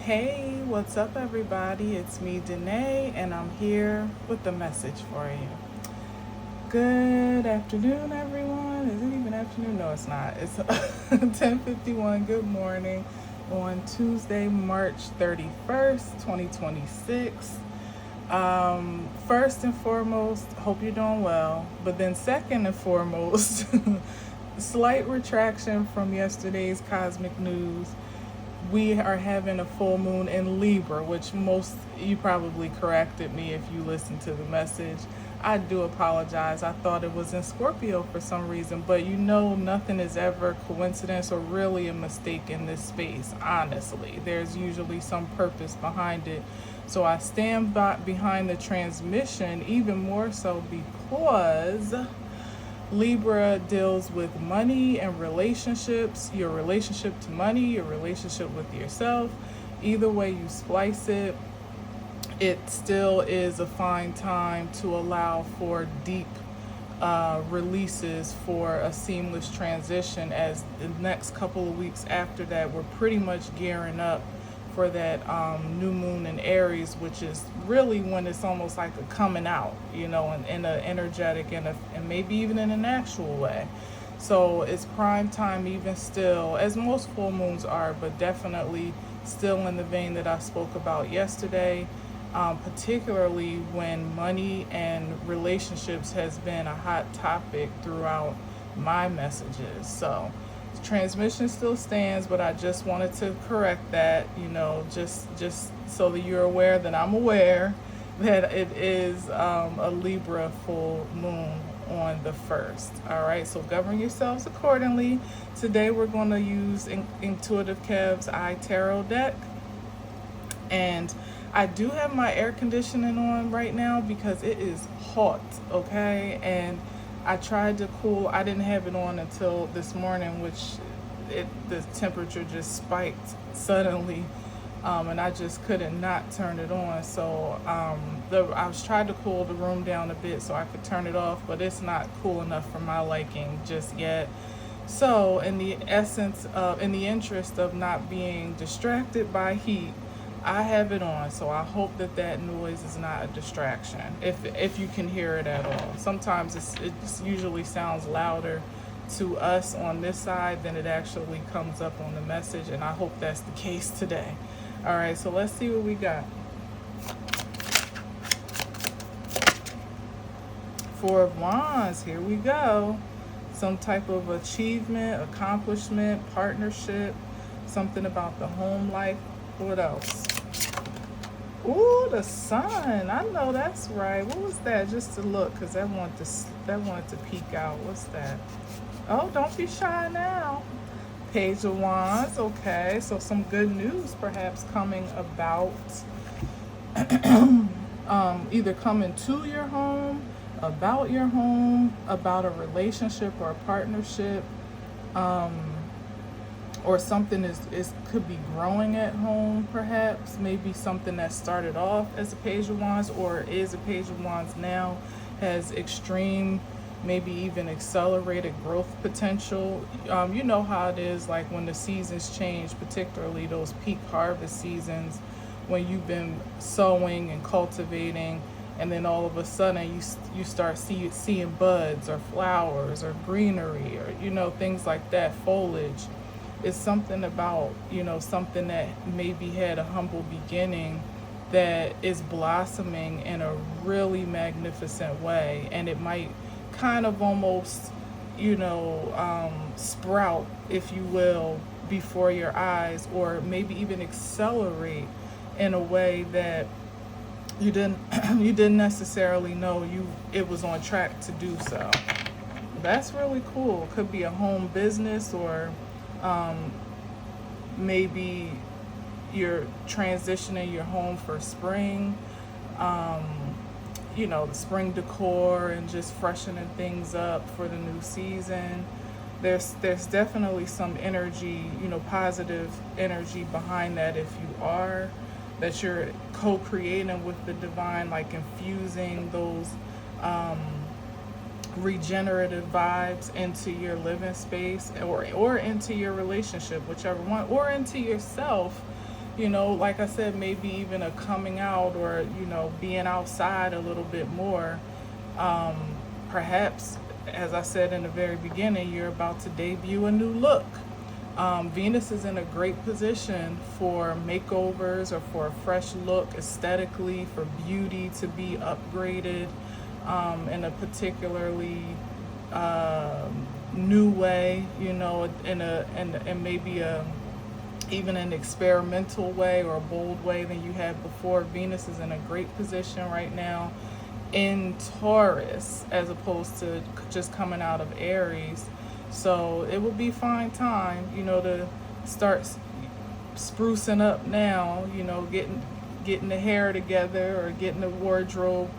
Hey, what's up, everybody? It's me, Danae, and I'm here with the message for you. Good afternoon, everyone. Is it even afternoon? No, it's not. It's 10:51. Good morning on Tuesday, March 31st, 2026. First and foremost, hope you're doing well. But then, second and foremost, slight retraction from yesterday's cosmic news. We are having a full moon in Libra, which most you probably corrected me if you listened to the message. I do apologize. I thought it was in Scorpio for some reason, but nothing is ever coincidence or really a mistake in this space. Honestly, there's usually some purpose behind it. So I stand behind the transmission even more so because Libra deals with money and relationships, your relationship to money, your relationship with yourself. Either way you splice it, it still is a fine time to allow for deep releases for a seamless transition, as the next couple of weeks after that, we're pretty much gearing up for that new moon in Aries, which is really when it's almost like a coming out, in an energetic and maybe even in an actual way. So it's prime time, even still, as most full moons are, but definitely still in the vein that I spoke about yesterday, particularly when money and relationships has been a hot topic throughout my messages. So transmission still stands, but I just wanted to correct that, just so that you're aware that I'm aware that it is a Libra full moon on the 1st. All right, so govern yourselves accordingly. Today we're going to use Intuitive Kev's iTarot deck, and I do have my air conditioning on right now because it is hot, okay? And I tried to cool. I didn't have it on until this morning, which the temperature just spiked suddenly, and I just couldn't not turn it on. So I was trying to cool the room down a bit so I could turn it off, but it's not cool enough for my liking just yet. So in the interest of not being distracted by heat, I have it on, so I hope that noise is not a distraction, if you can hear it at all. Sometimes it usually sounds louder to us on this side than it actually comes up on the message, and I hope that's the case today. All right, so let's see what we got. Four of Wands, here we go. Some type of achievement, accomplishment, partnership, something about the home life. What else? Ooh, the sun. I know that's right. What was that? Just to look, because that wanted to peek out. What's that? Oh, don't be shy now. Page of Wands. Okay, so some good news perhaps coming about. Either coming to your home, about a relationship or a partnership. Or something could be growing at home, perhaps. Maybe something that started off as a Page of Wands or is a Page of Wands now has extreme, maybe even accelerated growth potential. You know how it is, like when the seasons change, particularly those peak harvest seasons, when you've been sowing and cultivating, and then all of a sudden you start seeing buds or flowers or greenery or things like that, foliage. It's something about, something that maybe had a humble beginning that is blossoming in a really magnificent way. And it might kind of almost, sprout, if you will, before your eyes, or maybe even accelerate in a way that you didn't you didn't necessarily know it was on track to do so. That's really cool. Could be a home business, or maybe you're transitioning your home for spring, the spring decor and just freshening things up for the new season. There's definitely some energy, positive energy behind that, if you are, that you're co-creating with the divine, like infusing those regenerative vibes into your living space, or into your relationship, whichever one, or into yourself, like I said, maybe even a coming out, or, being outside a little bit more. Um, Perhaps, as I said in the very beginning, you're about to debut a new look. Venus is in a great position for makeovers or for a fresh look aesthetically, for beauty to be upgraded in a particularly new way, and maybe even an experimental way or a bold way than you had before. Venus is in a great position right now in Taurus, as opposed to just coming out of Aries. So it would be fine time, to start sprucing up now, getting the hair together, or getting the wardrobe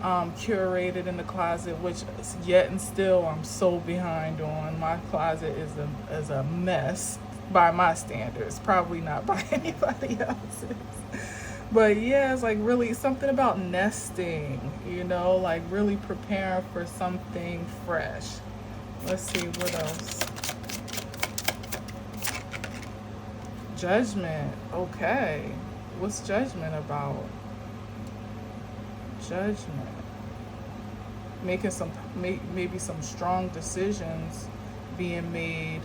curated in the closet, which yet and still I'm so behind on. My closet is a mess by my standards, probably not by anybody else's. But yeah, it's like really something about nesting, like really preparing for something fresh. Let's see what else. Judgment. Okay. What's judgment about? Judgment. Making maybe some strong decisions being made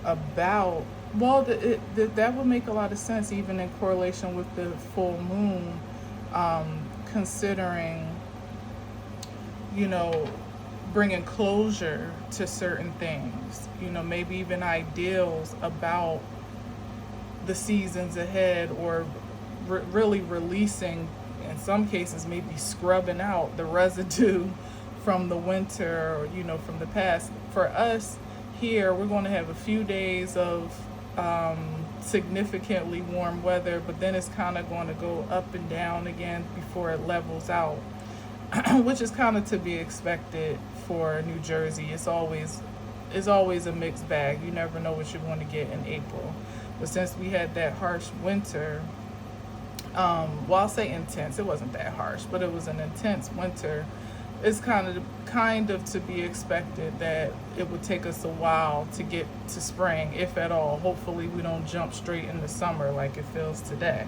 about, well, that would make a lot of sense, even in correlation with the full moon, considering, bringing closure to certain things, maybe even ideals about the seasons ahead, or really releasing, in some cases, maybe scrubbing out the residue from the winter, or, from the past. For us here, we're going to have a few days of significantly warm weather, but then it's kind of going to go up and down again before it levels out, which is kind of to be expected for New Jersey. It's always a mixed bag. You never know what you're going to get in April. But since we had that harsh winter, well, I'll say intense. It wasn't that harsh, but it was an intense winter. It's kind of to be expected that it would take us a while to get to spring, if at all. Hopefully we don't jump straight into summer like it feels today.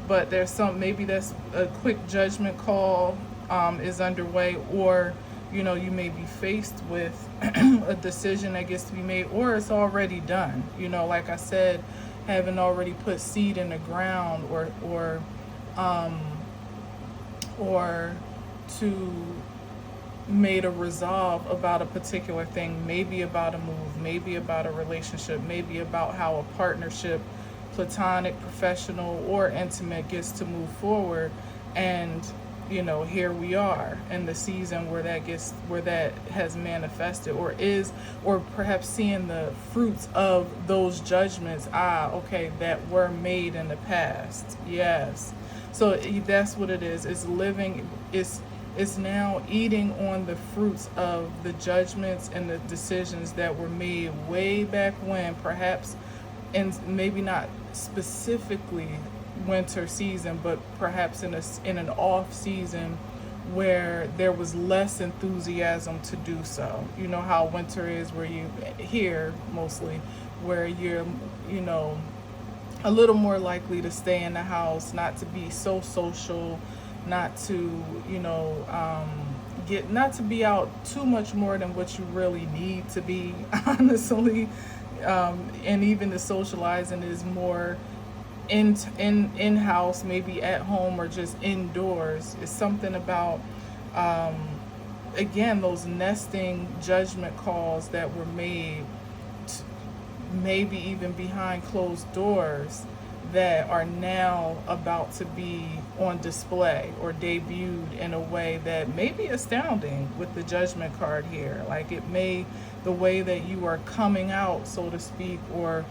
But there's maybe that's a quick judgment call is underway, or you may be faced with a decision that gets to be made, or it's already done. Like I said, having already put seed in the ground, or to made a resolve about a particular thing, maybe about a move, maybe about a relationship, maybe about how a partnership, platonic, professional, or intimate, gets to move forward. And here we are in the season where that has manifested, or perhaps seeing the fruits of those judgments. Okay, that were made in the past. Yes. So that's what it is. It's now eating on the fruits of the judgments and the decisions that were made way back when, perhaps, and maybe not specifically winter season, but perhaps in an off season where there was less enthusiasm to do so. You know how winter is, where you here mostly, where you're a little more likely to stay in the house, not to be so social, not to not to be out too much more than what you really need to be, honestly. And even the socializing is more in-house, maybe at home, or just indoors. It's something about again, those nesting judgment calls that were made, maybe even behind closed doors, that are now about to be on display or debuted in a way that may be astounding with the judgment card here. Like, the way that you are coming out, so to speak, or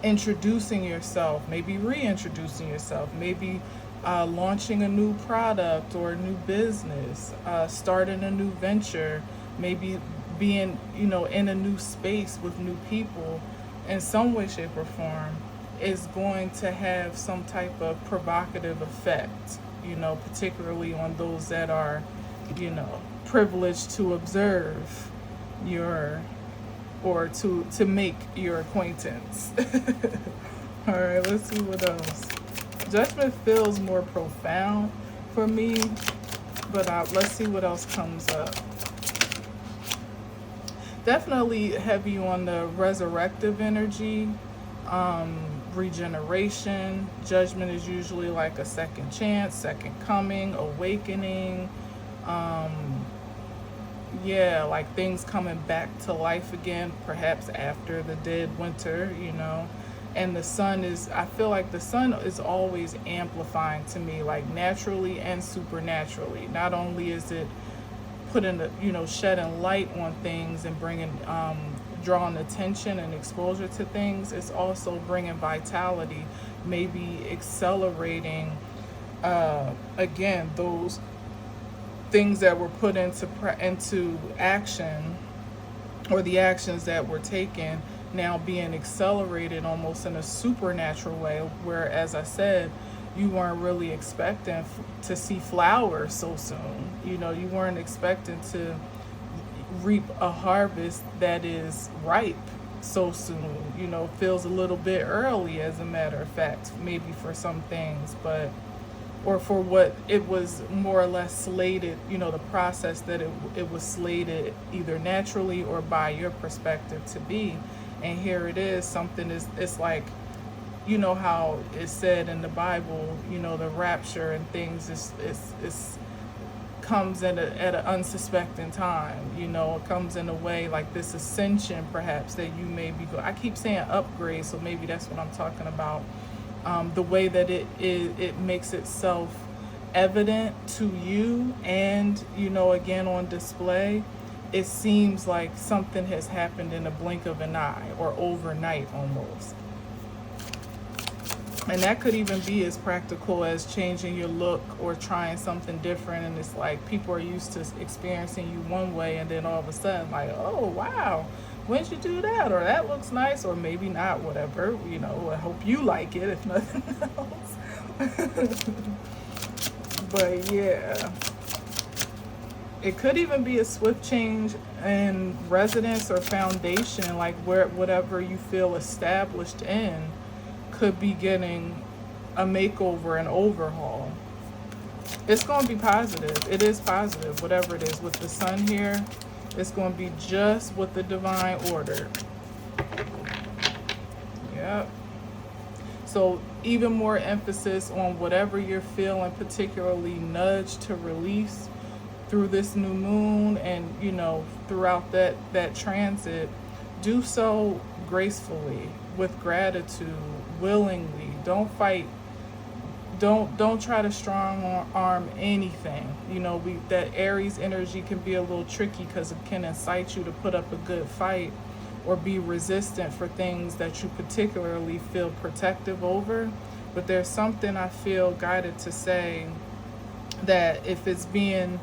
introducing yourself, maybe reintroducing yourself, maybe launching a new product or a new business, starting a new venture, maybe being, in a new space with new people, in some way, shape, or form, is going to have some type of provocative effect, particularly on those that are, privileged to observe or to make your acquaintance. right, let's see what else. Judgment feels more profound for me, but let's see what else comes up. Definitely heavy on the resurrective energy, regeneration. Judgment is usually like a second chance, second coming, awakening. Yeah, like things coming back to life again, perhaps after the dead winter, And the sun is, I feel like the sun is always amplifying to me, like naturally and supernaturally. Not only is it putting shedding light on things and bringing drawing attention and exposure to things, it's also bringing vitality, maybe accelerating again those things that were put into action, or the actions that were taken now being accelerated almost in a supernatural way, where, as I said, you weren't really expecting to see flowers so soon. You weren't expecting to reap a harvest that is ripe so soon. Feels a little bit early, as a matter of fact, maybe for some things, or for what it was more or less slated, the process that it was slated either naturally or by your perspective to be. And here it is, it's like, how it's said in the Bible, the rapture and things is comes at an unsuspecting time. It comes in a way like this ascension, perhaps, that you may be I keep saying upgrade, so maybe that's what I'm talking about. The way that it makes itself evident to you and, again, on display, it seems like something has happened in a blink of an eye, or overnight almost. And that could even be as practical as changing your look or trying something different. And it's like people are used to experiencing you one way, and then all of a sudden, like, oh, wow, when'd you do that? Or that looks nice, or maybe not, whatever. I hope you like it, if nothing else. But yeah, it could even be a swift change in residence or foundation, like whatever you feel established in could be getting a makeover and overhaul. It's going to be positive. It is positive, whatever it is. With the sun here, it's going to be just what the divine ordered. Yep. So even more emphasis on whatever you're feeling particularly nudged to release through this new moon, and throughout that transit, do so gracefully, with gratitude, willingly. Don't fight. Don't try to strong arm anything. That Aries energy can be a little tricky because it can incite you to put up a good fight or be resistant for things that you particularly feel protective over. But there's something I feel guided to say, that if it's being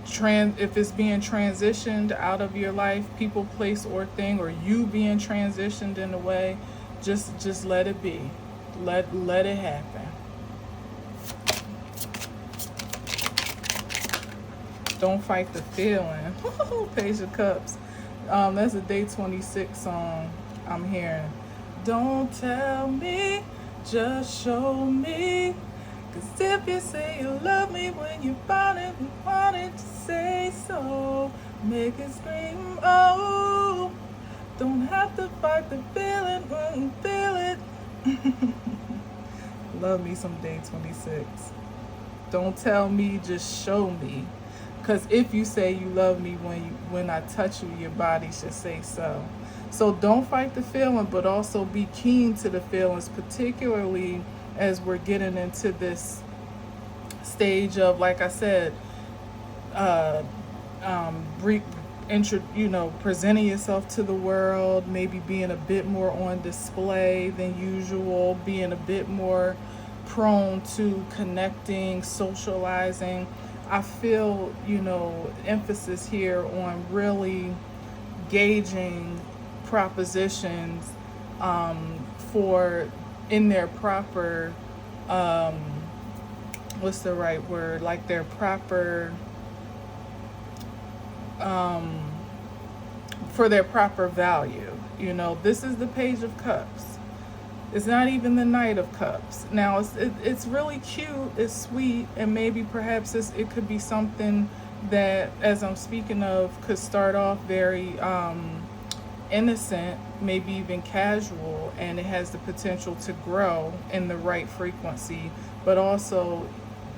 transitioned out of your life, people, place, or thing, or you being transitioned in a way, just let it be. Let it happen. Don't fight the feeling. Page of Cups. That's a day 26 song I'm hearing. Don't tell me, just show me. 'Cause if you say you love me when you wanted to say so, make it scream, oh. Don't have to fight the feeling when you feel it. Love me some day 26. Don't tell me, just show me. Because if you say you love me when I touch you, your body should say so. So don't fight the feeling, but also be keen to the feelings, particularly as we're getting into this stage of, like I said, presenting yourself to the world, maybe being a bit more on display than usual, being a bit more prone to connecting, socializing. I feel, emphasis here on really gauging propositions for in their proper, what's the right word? Like their proper, for their proper value. This is the Page of Cups. It's not even the Knight of Cups. Now, it's really cute, it's sweet, and maybe perhaps it could be something that, as I'm speaking of, could start off very innocent, maybe even casual, and it has the potential to grow in the right frequency. But also,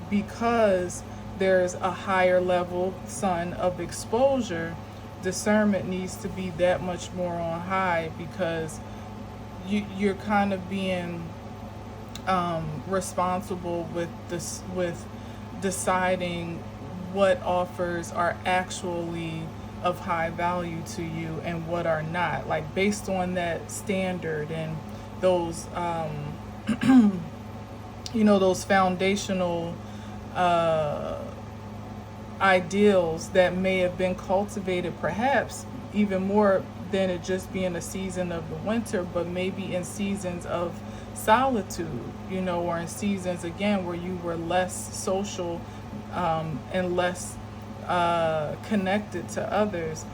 because there's a higher level, sun, of exposure, discernment needs to be that much more on high, because you're kind of being responsible with this, with deciding what offers are actually of high value to you and what are not, like based on that standard and those those foundational ideals that may have been cultivated, perhaps even more than it just being a season of the winter, but maybe in seasons of solitude, or in seasons again where you were less social and less connected to others.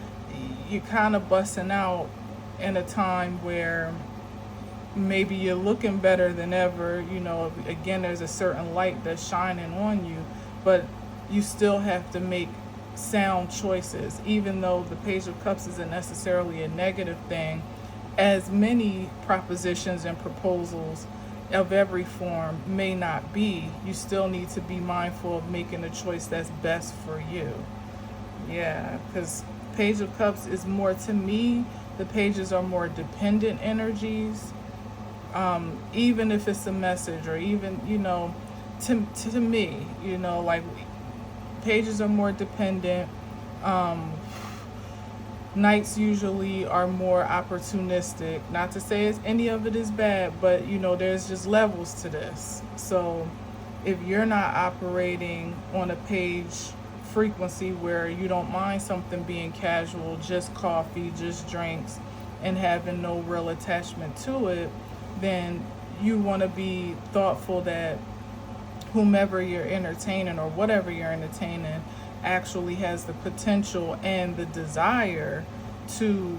You're kind of busting out in a time where maybe you're looking better than ever. Again, there's a certain light that's shining on you, but you still have to make sound choices, even though the Page of Cups isn't necessarily a negative thing. As many propositions and proposals of every form may not be, you still need to be mindful of making a choice that's best for you. Yeah, because Page of Cups is more, to me, the pages are more dependent energies. Even if it's a message, or even, to me, like, pages are more dependent. Knights usually are more opportunistic. Not to say any of it is bad, but there's just levels to this. So if you're not operating on a page frequency where you don't mind something being casual, just coffee, just drinks, and having no real attachment to it, then you want to be thoughtful that whomever you're entertaining or whatever you're entertaining actually has the potential and the desire to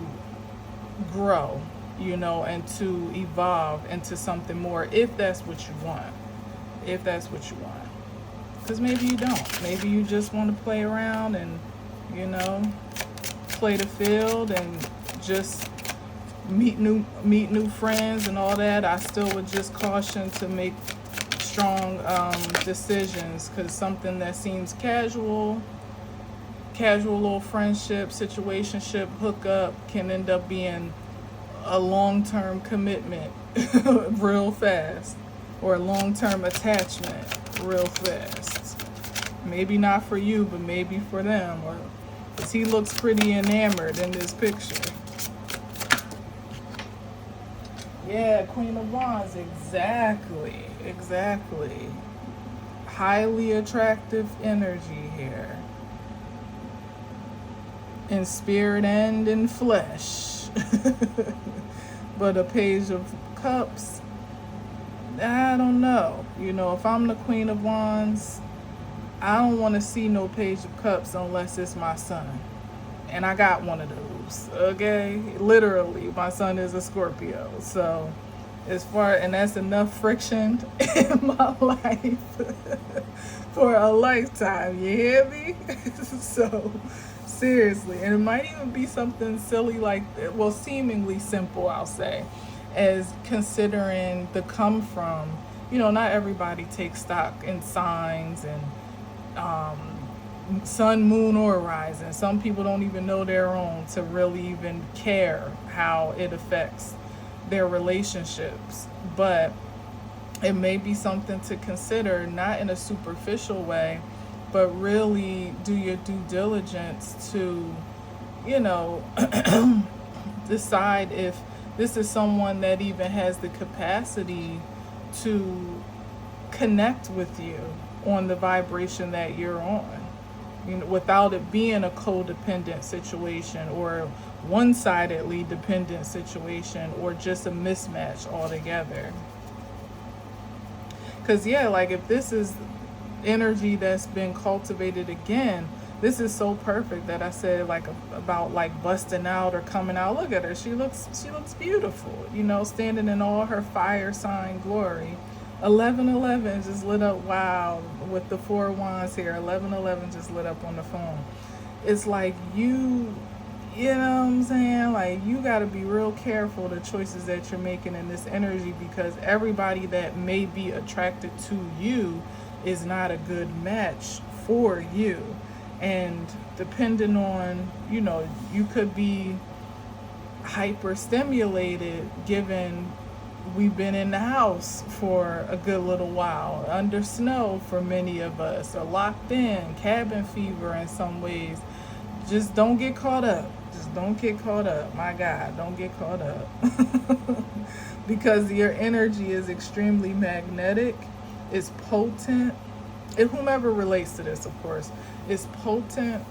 grow, and to evolve into something more, if that's what you want. Because maybe you don't. Maybe you just want to play around and, play the field and just meet new friends and all that. I still would just caution to make strong decisions, because something that seems casual little friendship, situationship, hookup can end up being a long-term commitment real fast, or a long-term attachment real fast. Maybe not for you, but maybe for them, or because he looks pretty enamored in this picture. Yeah, Queen of Wands, exactly. Highly attractive energy here. In spirit and in flesh. But a Page of Cups, I don't know. If I'm the Queen of Wands, I don't want to see no Page of Cups unless it's my son. And I got one of those, okay? Literally, my son is a Scorpio. So, and that's enough friction in my life for a lifetime, you hear me? So, seriously. And it might even be something silly like, well, seemingly simple, I'll say, as considering the come from. Not everybody takes stock in signs and sun, moon, or rising. Some people don't even know their own to really even care how it affects their relationships. But it may be something to consider, not in a superficial way, but really do your due diligence to, decide if this is someone that even has the capacity to connect with you on the vibration that you're on, without it being a codependent situation, or one-sidedly dependent situation, or just a mismatch altogether. Because, yeah, like, if this is energy that's been cultivated again, this is so perfect that I said like about like busting out or coming out. Look at her. She looks beautiful, you know, standing in all her fire sign glory. 1111 just lit up. Wow, with the 4 wands here. 1111 just lit up on the phone. It's like you know what I'm saying? Like, you got to be real careful the choices that you're making in this energy, because everybody that may be attracted to you is not a good match for you. And depending on, you know, you could be hyper stimulated given we've been in the house for a good little while, under snow for many of us, or locked in, cabin fever in some ways. Just don't get caught up. Just don't get caught up. My God, don't get caught up. Because your energy is extremely magnetic, it's potent. And whomever relates to this, of course, it's potent,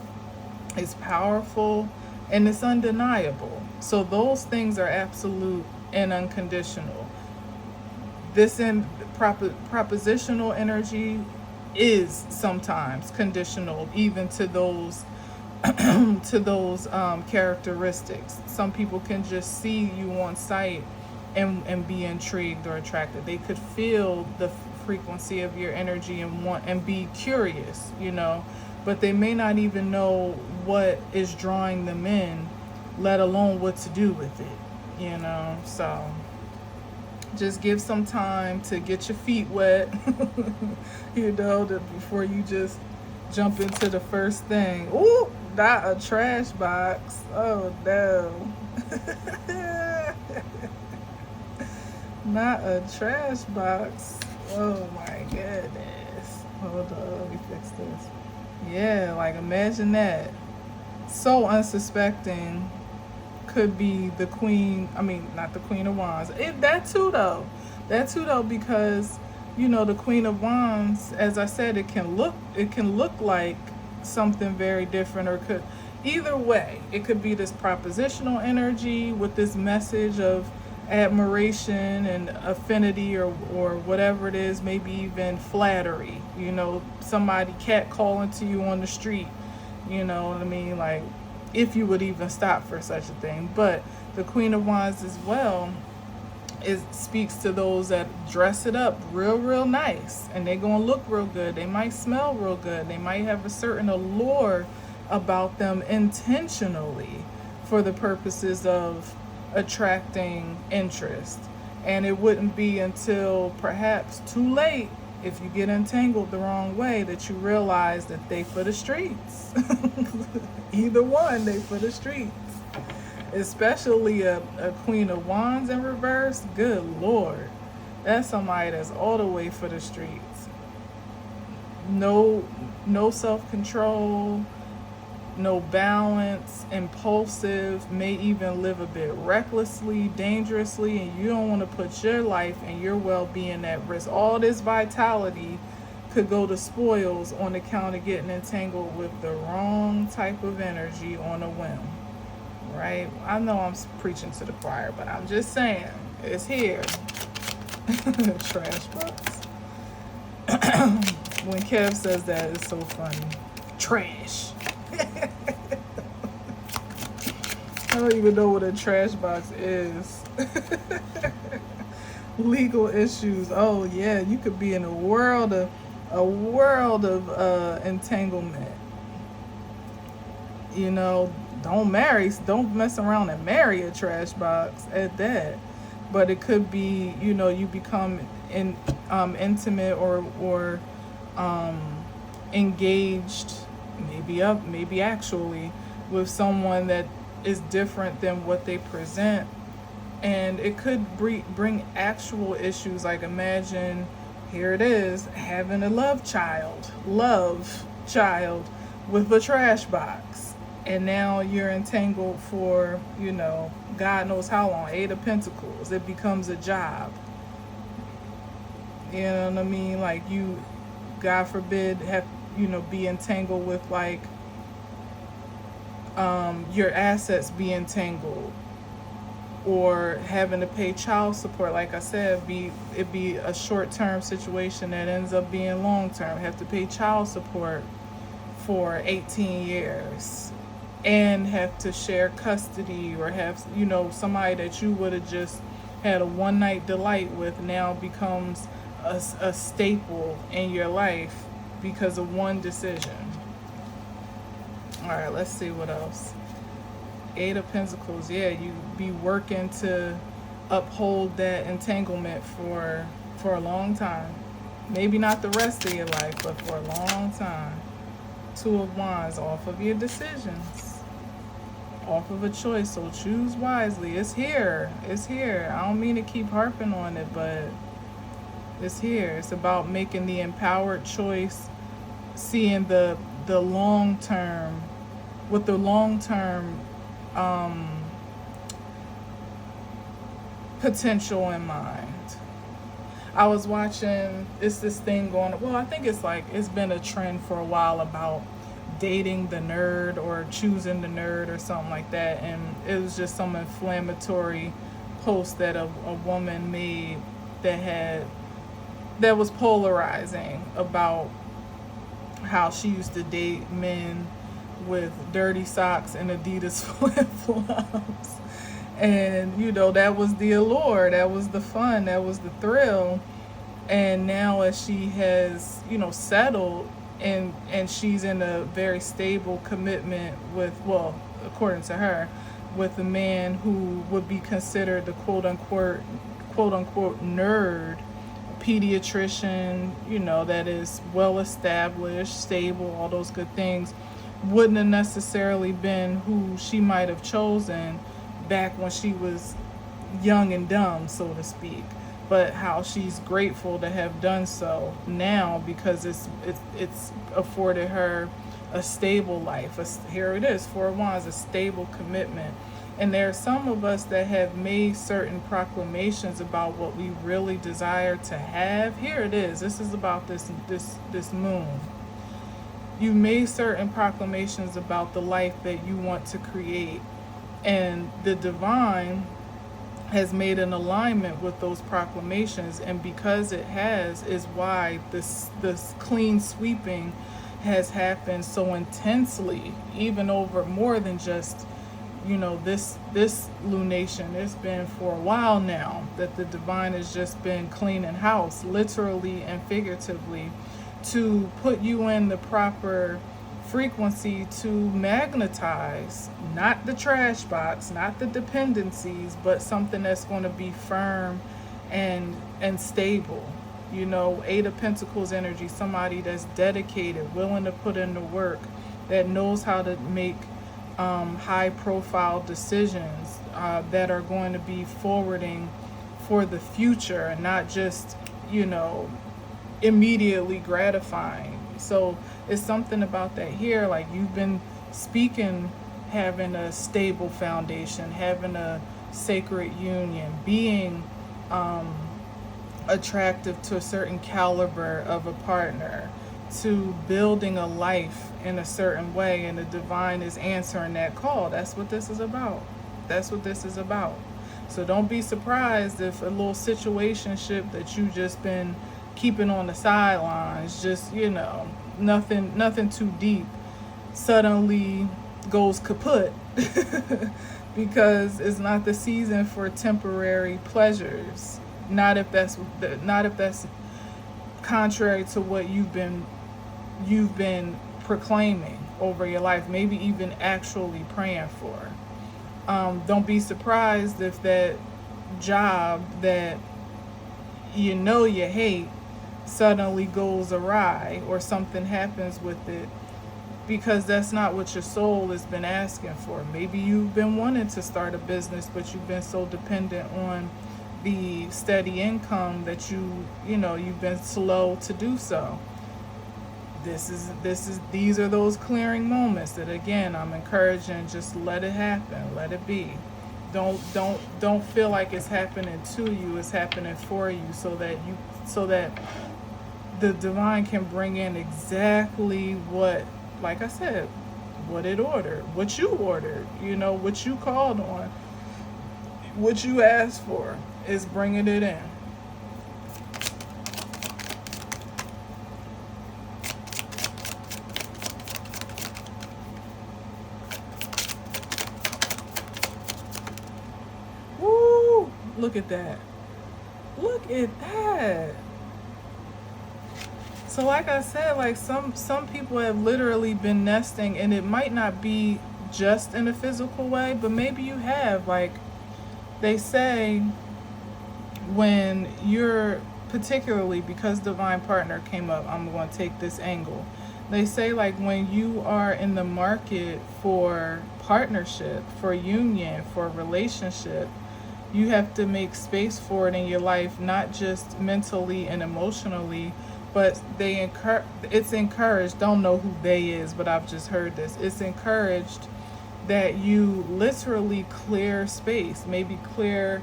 it's powerful, and it's undeniable. So those things are absolute and unconditional. This propositional energy is sometimes conditional, even to those characteristics. Some people can just see you on sight and be intrigued or attracted. They could feel the frequency of your energy and want and be curious, you know, but they may not even know what is drawing them in, let alone what to do with it, you know. So just give some time to get your feet wet, you know, before you just jump into the first thing. Ooh, not a trash box. Oh no. Not a trash box. Oh my goodness. Hold on, let me fix this. Yeah, like imagine that. So unsuspecting. Could be the queen, I mean, not the Queen of Wands. That too though, because, you know, the Queen of Wands, as I said, it can look like something very different, or could, either way, it could be this propositional energy with this message of admiration and affinity, or whatever it is, maybe even flattery, you know, somebody catcalling to you on the street, you know what I mean, like, if you would even stop for such a thing. But the Queen of Wands as well, it speaks to those that dress it up real nice, and they're gonna look real good, they might smell real good, they might have a certain allure about them intentionally for the purposes of attracting interest. And it wouldn't be until perhaps too late, if you get entangled the wrong way, that you realize that they for the streets. Either one, they for the streets. Especially a Queen of Wands in reverse. Good Lord. That's somebody that's all the way for the streets. No self-control, no balance, impulsive, may even live a bit recklessly, dangerously, and you don't want to put your life and your well-being at risk. All this vitality could go to spoils on account of getting entangled with the wrong type of energy on a whim, right? I know I'm preaching to the choir, but I'm just saying, it's here. Trash box. When Kev says that, it's so funny. Trash. I don't even know what a trash box is. Legal issues. Oh yeah, you could be in a world of entanglement. You know, don't mess around and marry a trash box at that. But it could be, you know, you become intimate or engaged, maybe actually, with someone that is different than what they present, and it could bring actual issues. Like, imagine, here it is, having a love child with a trash box, and now you're entangled for, you know, God knows how long. 8 of Pentacles, it becomes a job. You know what I mean? Like, you, God forbid, have, you know, be entangled with, like, your assets be entangled, or having to pay child support. Like I said, it be a short-term situation that ends up being long-term. Have to pay child support for 18 years and have to share custody, or have, somebody that you would have just had a one night delight with now becomes a staple in your life because of one decision. All right, let's see what else. Eight of Pentacles. Yeah, you be working to uphold that entanglement for a long time. Maybe not the rest of your life, but for a long time. Two of Wands, off of your decisions, off of a choice. So choose wisely. It's here. It's here. I don't mean to keep harping on it, but it's here. It's about making the empowered choice, seeing the long term, with the long term potential in mind. I was watching, it's this thing going, well, I think it's been a trend for a while about dating the nerd or choosing the nerd or something like that. And it was just some inflammatory post that a woman made that was polarizing, about how she used to date men with dirty socks and Adidas flip-flops. And, that was the allure, that was the fun, that was the thrill. And now as she has, settled and she's in a very stable commitment with, well, according to her, with a man who would be considered the quote unquote nerd, pediatrician, that is well established, stable, all those good things, wouldn't have necessarily been who she might have chosen back when she was young and dumb, so to speak. But how she's grateful to have done so now, because it's afforded her a stable life. Here it is, Four of Wands, a stable commitment. And there are some of us that have made certain proclamations about what we really desire to have. Here it is. This is about this moon. You made certain proclamations about the life that you want to create. And the divine has made an alignment with those proclamations. And because it has, is why this clean sweeping has happened so intensely, even over more than just, this lunation. It's been for a while now that the divine has just been cleaning house, literally and figuratively, to put you in the proper frequency to magnetize, not the trash box, not the dependencies, but something that's going to be firm and stable. Eight of Pentacles energy, somebody that's dedicated, willing to put in the work, that knows how to make high profile decisions that are going to be forwarding for the future, and not just, immediately gratifying. So it's something about that here, like you've been speaking, having a stable foundation, having a sacred union, being attractive to a certain caliber of a partner, to building a life in a certain way, and the divine is answering that call. That's what this is about. That's what this is about. So don't be surprised if a little situationship that you just been keeping on the sidelines, just, nothing too deep, suddenly goes kaput because it's not the season for temporary pleasures. Not if that's contrary to what you've been proclaiming over your life, maybe even actually praying for. Don't be surprised if that job that you hate suddenly goes awry, or something happens with it, because that's not what your soul has been asking for. Maybe you've been wanting to start a business, but you've been so dependent on the steady income that you've been slow to do so. These are those clearing moments that, again, I'm encouraging, just let it happen, let it be. Don't feel like it's happening to you, it's happening for you, so that the divine can bring in exactly what, like I said, what it ordered, what you ordered, what you called on, what you asked for, is bringing it in. look at that. Look at that. So like I said, like some people have literally been nesting, and it might not be just in a physical way, but maybe you have. Like they say, when you're, particularly because divine partner came up, I'm going to take this angle. They say, like, when you are in the market for partnership, for union, for relationship, you have to make space for it in your life, not just mentally and emotionally, but it's encouraged. Don't know who they is, but I've just heard this. It's encouraged that you literally clear space, maybe clear,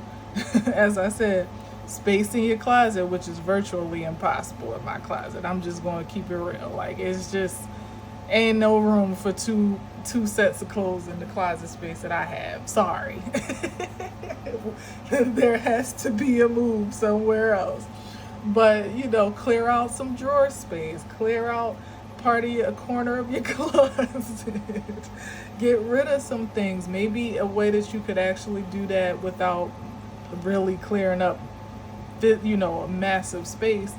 as I said, space in your closet, which is virtually impossible in my closet. I'm just going to keep it real. Like, it's just ain't no room for two sets of clothes in the closet space that I have. Sorry. There has to be a move somewhere else. But, clear out some drawer space, clear out a corner of your closet. Get rid of some things. Maybe a way that you could actually do that without really clearing up a massive space,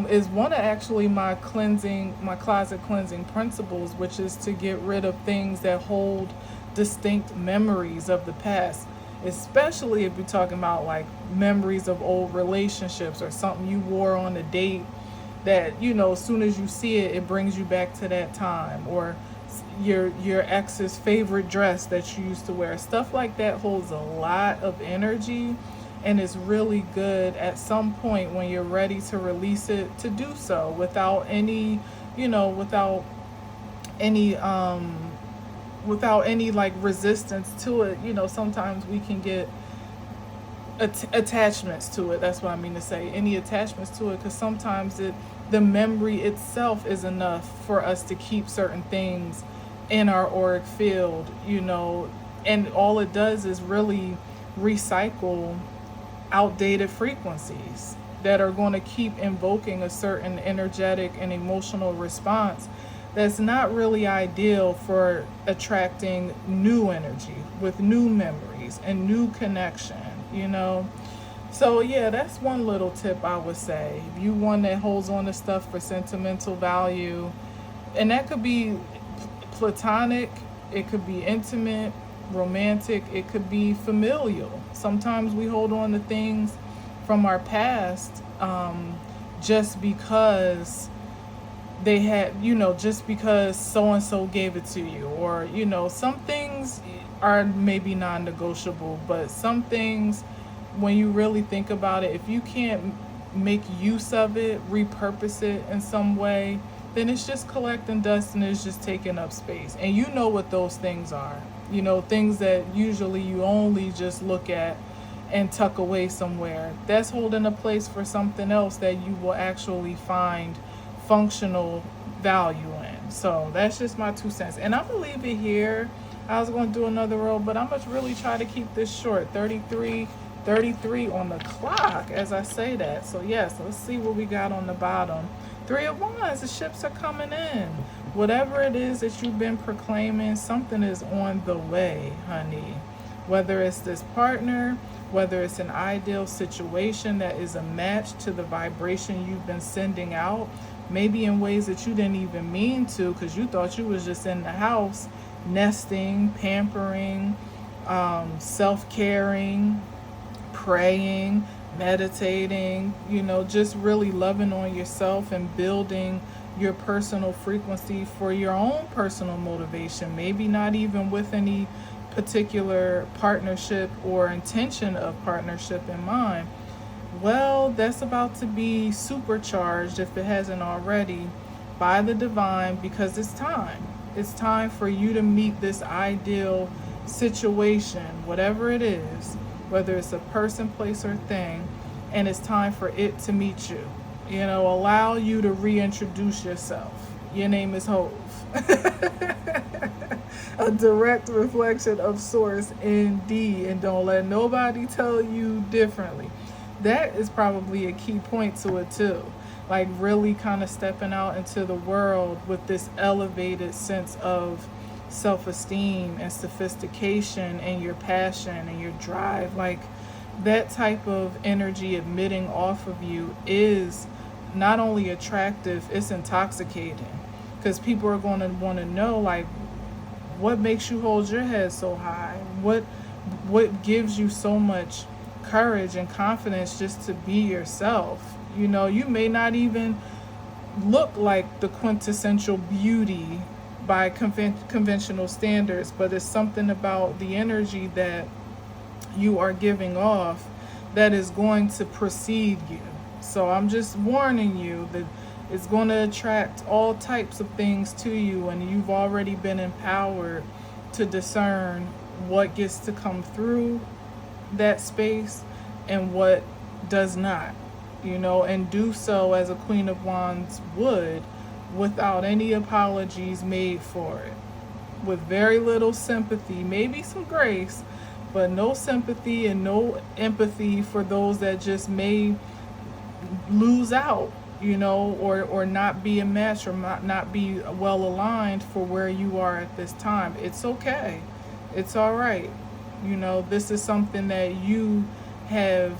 is one of actually my closet cleansing principles, which is to get rid of things that hold distinct memories of the past, especially if you're talking about like memories of old relationships or something you wore on a date that, as soon as you see it, it brings you back to that time, or your ex's favorite dress that you used to wear. Stuff like that holds a lot of energy, and it's really good at some point when you're ready to release it to do so without any like resistance to it. Sometimes we can get attachments to it. That's what I mean to say. Any attachments to it, because sometimes the memory itself is enough for us to keep certain things in our auric field, and all it does is really recycle outdated frequencies that are going to keep invoking a certain energetic and emotional response that's not really ideal for attracting new energy with new memories and new connection, So yeah, that's one little tip I would say. If you one that holds on to stuff for sentimental value, and that could be platonic, it could be intimate, romantic, it could be familial. Sometimes we hold on to things from our past just because they had, just because so and so gave it to you, or some things are maybe non-negotiable, but some things, when you really think about it, if you can't make use of it, repurpose it in some way, then it's just collecting dust and it's just taking up space. And you know what those things are. Things that usually you only just look at and tuck away somewhere. That's holding a place for something else that you will actually find functional value in. So that's just my 2 cents. And I'm going to leave it here. I was going to do another roll, but I'm going to really try to keep this short. 33 on the clock as I say that. So yes, let's see what we got on the bottom. 3 of Wands, the ships are coming in. Whatever it is that you've been proclaiming, something is on the way, honey. Whether it's this partner, whether it's an ideal situation that is a match to the vibration you've been sending out, maybe in ways that you didn't even mean to, because you thought you was just in the house nesting, pampering, self-caring, praying, meditating, just really loving on yourself and building your personal frequency for your own personal motivation, maybe not even with any particular partnership or intention of partnership in mind. Well, that's about to be supercharged, if it hasn't already, by the divine, because it's time. It's time for you to meet this ideal situation, whatever it is, whether it's a person, place, or thing, and it's time for it to meet you. Allow you to reintroduce yourself. Your name is Hove. A direct reflection of source indeed, and don't let nobody tell you differently. That is probably a key point to it too. Like really kind of stepping out into the world with this elevated sense of self-esteem and sophistication and your passion and your drive. Like that type of energy emitting off of you is not only attractive, it's intoxicating. Because people are going to want to know, like, what makes you hold your head so high? What gives you so much courage and confidence just to be yourself? You know, you may not even look like the quintessential beauty by conventional standards, but it's something about the energy that you are giving off that is going to precede you. So I'm just warning you that it's going to attract all types of things to you, and you've already been empowered to discern what gets to come through that space and what does not, you know, and do so as a Queen of Wands would, without any apologies made for it, with very little sympathy, maybe some grace, but no sympathy and no empathy for those that just may lose out, you know, or not be a match, or not be well aligned for where you are at this time. It's okay. It's all right. You know, this is something that you have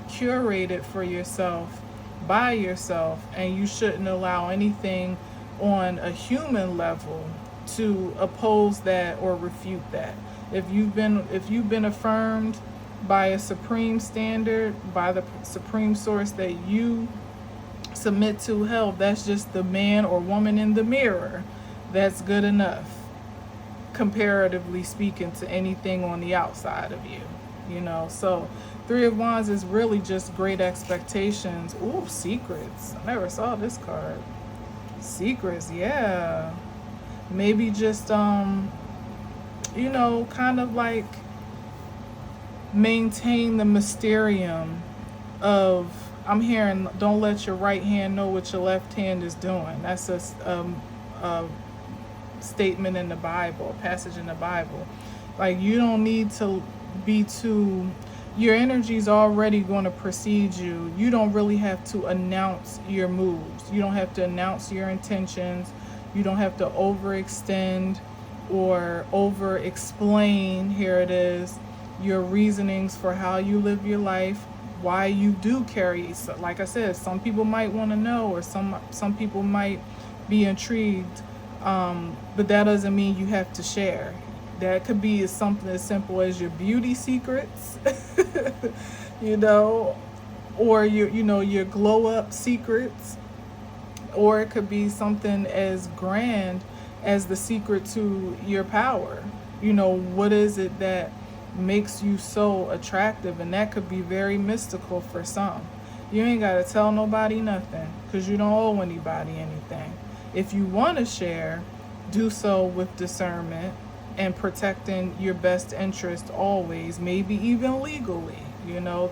curated for yourself, by yourself, and you shouldn't allow anything on a human level to oppose that or refute that. If you've been affirmed by a supreme standard, by the supreme source that you submit to, hell, that's just the man or woman in the mirror. That's good enough, comparatively speaking, to anything on the outside of you, you know. So Three of Wands is really just great expectations. Ooh, secrets. I never saw this card. Secrets, yeah. Maybe just you know, kind of like maintain the mysterium of, I'm hearing, don't let your right hand know what your left hand is doing. That's a statement in the Bible, a passage in the Bible. Like, you don't need to be too, your energy's already going to precede you. You don't really have to announce your moves. You don't have to announce your intentions. You don't have to overextend or over explain, here it is, your reasonings for how you live your life, why you do carry. So, like I said, some people might want to know, or some people might be intrigued, but that doesn't mean you have to share. That could be something as simple as your beauty secrets, you know, or your glow up secrets, or it could be something as grand as the secret to your power. You know, what is it that makes you so attractive? And that could be very mystical for some. You ain't got to tell nobody nothing, because you don't owe anybody anything. If you want to share, do so with discernment and protecting your best interest always, maybe even legally, you know,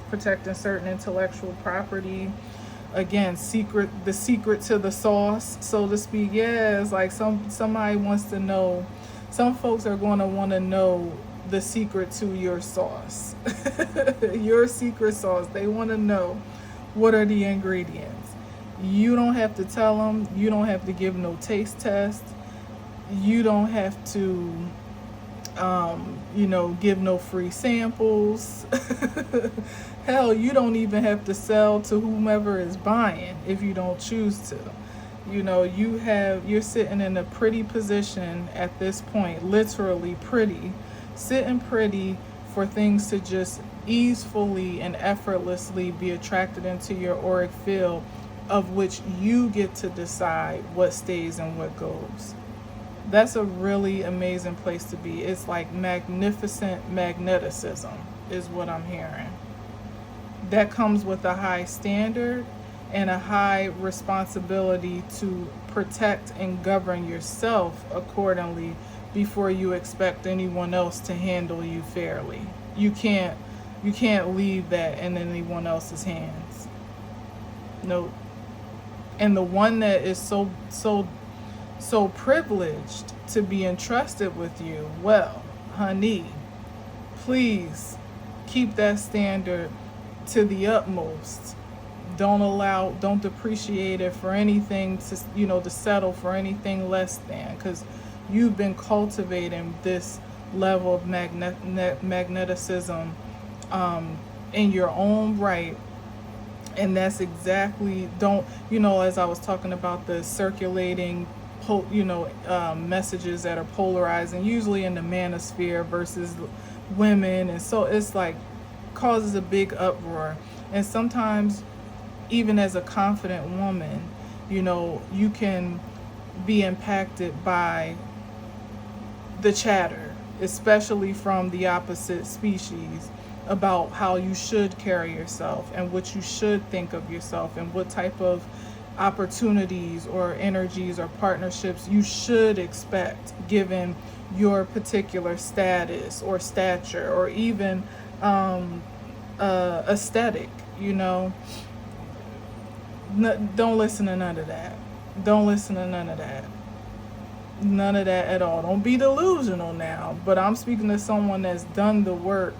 protecting certain intellectual property. Again, the secret to the sauce, so to speak. Yeah, it's like somebody wants to know, some folks are going to want to know the secret to your sauce. Your secret sauce. They want to know, what are the ingredients. You don't have to tell them. You don't have to give no taste test. You don't have to give no free samples. Hell, you don't even have to sell to whomever is buying if you don't choose to. You know, you're sitting in a pretty position at this point, literally pretty, sitting pretty for things to just easily and effortlessly be attracted into your auric field, of which you get to decide what stays and what goes. That's a really amazing place to be. It's like magnificent magneticism is what I'm hearing. That comes with a high standard and a high responsibility to protect and govern yourself accordingly before you expect anyone else to handle you fairly. You can't leave that in anyone else's hands. Nope. And the one that is so privileged to be entrusted with you, well, honey, please keep that standard to the utmost. Don't depreciate it for anything to settle for anything less than, because you've been cultivating this level of magneticism in your own right. And that's exactly, don't, as I was talking about the circulating messages that are polarizing, usually in the manosphere versus women, and so it's like causes a big uproar. And sometimes, even as a confident woman, you can be impacted by the chatter, especially from the opposite species, about how you should carry yourself and what you should think of yourself and what type of opportunities or energies or partnerships you should expect given your particular status or stature or even aesthetic. Don't listen to none of that. Don't listen to none of that. None of that at all. Don't be delusional now. But I'm speaking to someone that's done the work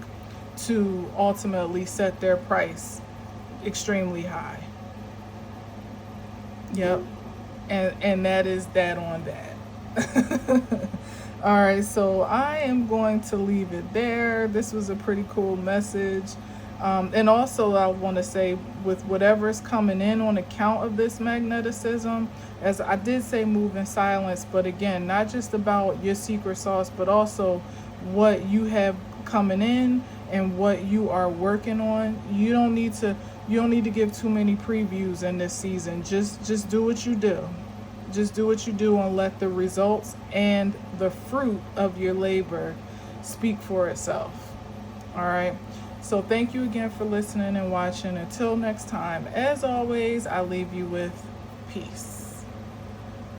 to ultimately set their price extremely high. Yep. And that is that on that. All right, so I am going to leave it there. This was a pretty cool message. And also I want to say, with whatever's coming in on account of this magneticism, as I did say, move in silence, but again, not just about your secret sauce, but also what you have coming in and what you are working on. You don't need to give too many previews in this season. Just do what you do. Just do what you do and let the results and the fruit of your labor speak for itself. All right. So thank you again for listening and watching. Until next time, as always, I leave you with peace.